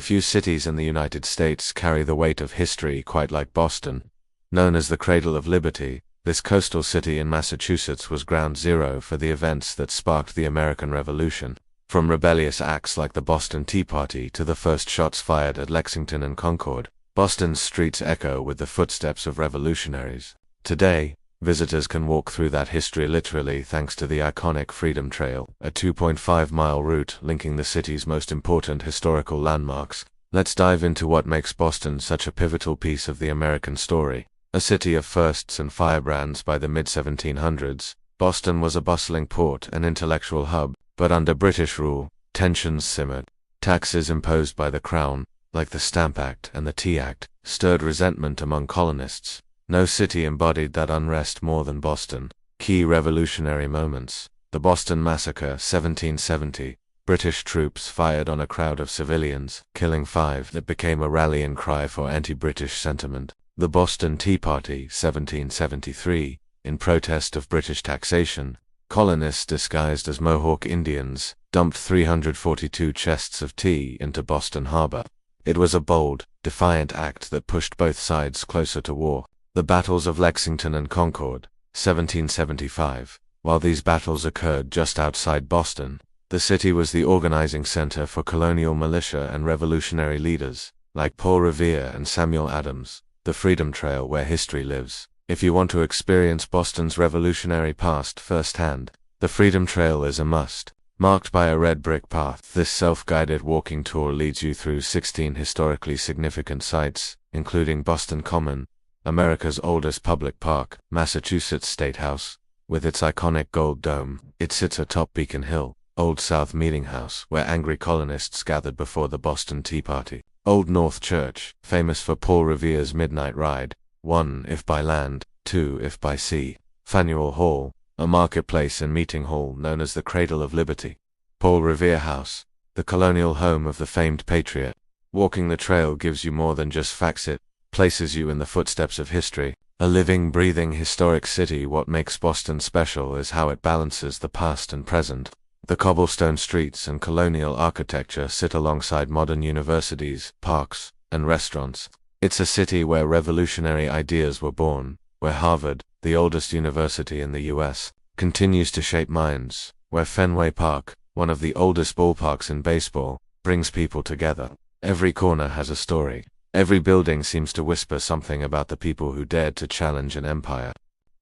Few cities in the United States carry the weight of history quite like Boston. Known as the Cradle of Liberty, this coastal city in Massachusetts was ground zero for the events that sparked the American Revolution. From rebellious acts like the Boston Tea Party to the first shots fired at Lexington and Concord, Boston's streets echo with the footsteps of revolutionaries. Today, visitors can walk through that history literally thanks to the iconic Freedom Trail, a 2.5-mile route linking the city's most important historical landmarks. Let's dive into what makes Boston such a pivotal piece of the American story. A city of firsts and firebrands by the mid-1700s, Boston was a bustling port and intellectual hub, but under British rule, tensions simmered. Taxes imposed by the Crown, like the Stamp Act and the Tea Act, stirred resentment among colonists. No city embodied that unrest more than Boston. Key revolutionary moments. The Boston Massacre, 1770. British troops fired on a crowd of civilians, killing 5. That became a rallying cry for anti-British sentiment. The Boston Tea Party, 1773. In protest of British taxation, colonists disguised as Mohawk Indians dumped 342 chests of tea into Boston Harbor. It was a bold, defiant act that pushed both sides closer to war. The battles of Lexington and Concord, 1775. While these battles occurred just outside Boston, the city was the organizing center for colonial militia and revolutionary leaders, like Paul Revere and Samuel Adams. The Freedom Trail, where history lives. If you want to experience Boston's revolutionary past firsthand, the Freedom Trail is a must. Marked by a red brick path, this self-guided walking tour leads you through 16 historically significant sites, including Boston Common, America's oldest public park, Massachusetts State House, with its iconic gold dome. It sits atop Beacon Hill. Old South Meeting House, where angry colonists gathered before the Boston Tea Party. Old North Church, famous for Paul Revere's midnight ride, 1 if by land, 2 if by sea. Faneuil Hall, a marketplace and meeting hall known as the Cradle of Liberty. Paul Revere House, the colonial home of the famed patriot. Walking the trail gives you more than just facts. It places you in the footsteps of history. A living, breathing, historic city. What makes Boston special is how it balances the past and present. The cobblestone streets and colonial architecture sit alongside modern universities, parks, and restaurants. It's a city where revolutionary ideas were born, where Harvard, the oldest university in the US, continues to shape minds, where Fenway Park, one of the oldest ballparks in baseball, brings people together. Every corner has a story. Every building seems to whisper something about the people who dared to challenge an empire.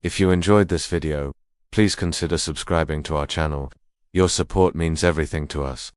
If you enjoyed this video, please consider subscribing to our channel. Your support means everything to us.